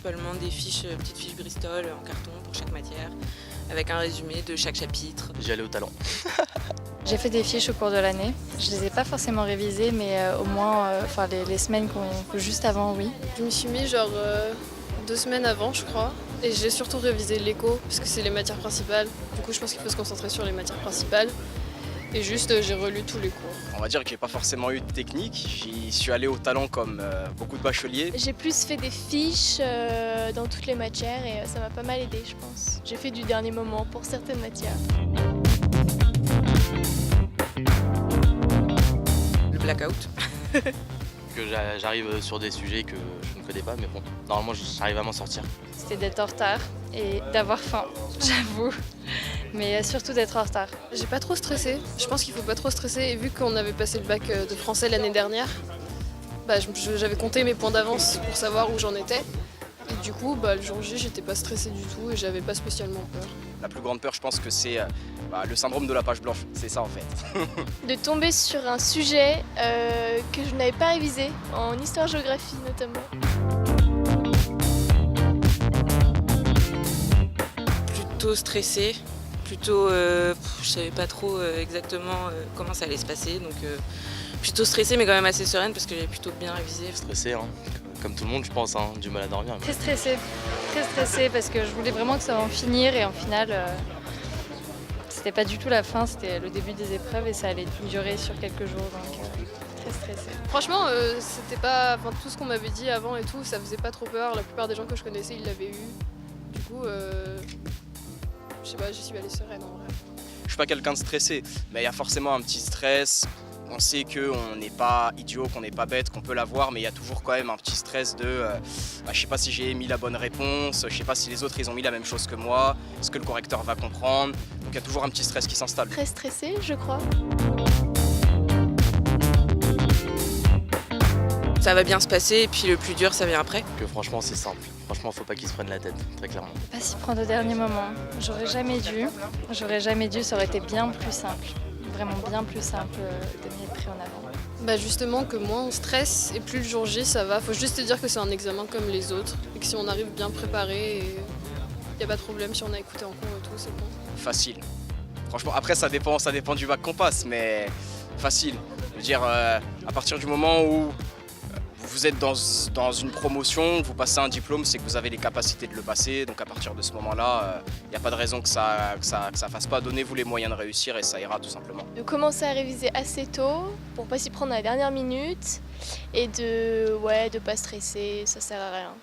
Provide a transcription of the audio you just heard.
principalement des fiches, petites fiches Bristol en carton pour chaque matière, avec un résumé de chaque chapitre. J'y allais au talent. J'ai fait des fiches au cours de l'année. Je les ai pas forcément révisées, mais au moins les semaines juste avant, oui. Je m'y suis mis genre 2 semaines avant, je crois. Et j'ai surtout révisé l'éco, parce que c'est les matières principales. Du coup, je pense qu'il faut se concentrer sur les matières principales. Et juste, j'ai relu tous les cours. On va dire que j'ai pas forcément eu de technique. J'y suis allé au talent comme beaucoup de bacheliers. J'ai plus fait des fiches dans toutes les matières et ça m'a pas mal aidé, je pense. J'ai fait du dernier moment pour certaines matières. Le blackout. Que j'arrive sur des sujets que je ne connais pas, mais bon, normalement j'arrive à m'en sortir. C'était d'être en retard et d'avoir faim, j'avoue. Mais surtout d'être en retard. J'ai pas trop stressé. Je pense qu'il faut pas trop stresser. Et vu qu'on avait passé le bac de français l'année dernière, j'avais compté mes points d'avance pour savoir où j'en étais. Et du coup, le jour J, j'étais pas stressée du tout et j'avais pas spécialement peur. La plus grande peur, je pense que c'est le syndrome de la page blanche. C'est ça en fait. De tomber sur un sujet que je n'avais pas révisé, en histoire-géographie notamment. Plutôt stressée, je savais pas trop exactement comment ça allait se passer, donc plutôt stressée mais quand même assez sereine parce que j'avais plutôt bien révisé. Stressé, hein. Comme tout le monde je pense, hein. Du mal à dormir. Très stressée parce que je voulais vraiment que ça en finir et en final, c'était pas du tout la fin, c'était le début des épreuves et ça allait durer sur quelques jours, donc très stressée. Franchement, c'était pas. Enfin, tout ce qu'on m'avait dit avant et tout, ça faisait pas trop peur. La plupart des gens que je connaissais, ils l'avaient eu. Du coup, je sais pas, j'y suis allée sereine en vrai. Je suis pas quelqu'un de stressé, mais il y a forcément un petit stress. On sait qu'on n'est pas idiot, qu'on n'est pas bête, qu'on peut l'avoir, mais il y a toujours quand même un petit stress de je sais pas si j'ai mis la bonne réponse, je sais pas si les autres ils ont mis la même chose que moi, est-ce que le correcteur va comprendre. Donc il y a toujours un petit stress qui s'installe. Très stressée, je crois. Ça va bien se passer et puis le plus dur ça vient après. Que franchement c'est simple. Franchement faut pas qu'ils se prennent la tête, très clairement. Pas s'y prendre au dernier moment. J'aurais jamais dû, ça aurait été bien plus simple. Vraiment bien plus simple de m'y être pris en avant. Justement que moins on stresse et plus le jour J ça va. Faut juste te dire que c'est un examen comme les autres et que si on arrive bien préparé, il n'y a pas de problème si on a écouté en cours et tout, c'est bon. Facile. Franchement, après ça dépend du bac qu'on passe, mais facile. Je veux dire, à partir du moment où vous êtes dans une promotion, vous passez un diplôme, c'est que vous avez les capacités de le passer. Donc à partir de ce moment-là, il n'y a pas de raison que ça fasse pas. Donnez-vous les moyens de réussir et ça ira tout simplement. De commencer à réviser assez tôt pour pas s'y prendre à la dernière minute et de pas stresser, ça sert à rien.